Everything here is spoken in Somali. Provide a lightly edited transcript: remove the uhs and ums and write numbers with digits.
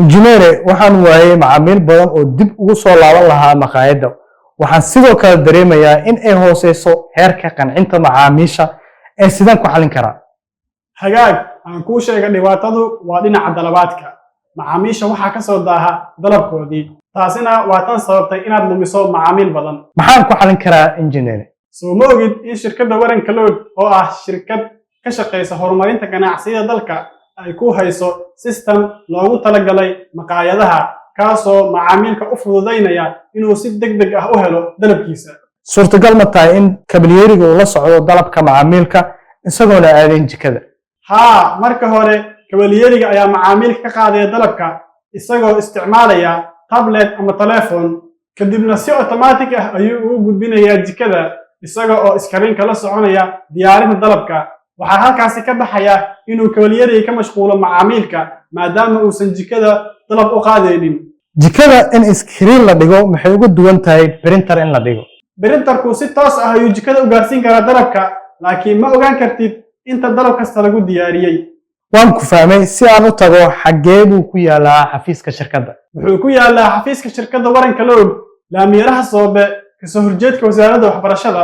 injineere waxaan waayay macaamiil badan oo dib ugu soo laaban lahaa maqaayadda. Waxaan sidoo kale dareemayaa in ay hooseyso heerka qancinta macaamiisha ee sidaan ku xalin karaa. hagaag aan kuu sheegay dhibaatadu waa dhinaca dalabaadka. macaamiisha waxaa ka soo daaha dalabkoodii, taasina waa tan sababtay inaad lumiso macaamiil badan. Maxaan ku xalin karaa injineere? soo ma ogid in shirkadda Waran Cloud oo ah shirkad ka shaqeysa horumarinta ganacsiyada dalka ay ku hayso system loogu talagalay maqaayadaha kaasoo macaamilka u fududeynaya inuu si degdeg ah u helo dalabkiisa. Suurtagal ma tahay in kabalyeeriga uu la socdo dalabka macaamilka isagoo la aadin jikada? haa, marka hore kabalyeeriga ayaa macaamilka ka qaadaya dalabka isagoo isticmaalaya tablet ama telephone, kadibna si automatic ah ayuu ugu gudbinayaa jikada isaga oo iskariinka la soconaya diyaarinta dalabka. waxaa halkaasi ka baxaya inuu kabalyeeriga ka mashquulo macaamilka maadaama uusan jikada dalab u qaadaynin. Jikada in iskriin la dhigo maxay uga duwan tahay printer in la dhigo? printerku si toos ah ayuu jikada u gaarsiin karaa dalabka, laakiin ma ogaan kartid inta dalab kasta lagu diyaariyey. Waan ku fahmay. Si aan u tago xagee buu ku yaalaa xafiiska shirkadda? wuxuu ku yaalaa xafiiska shirkadda Waran Cloud, laamiyaraha Soobe, kasoo horjeedka wasaaradda waxbarashada.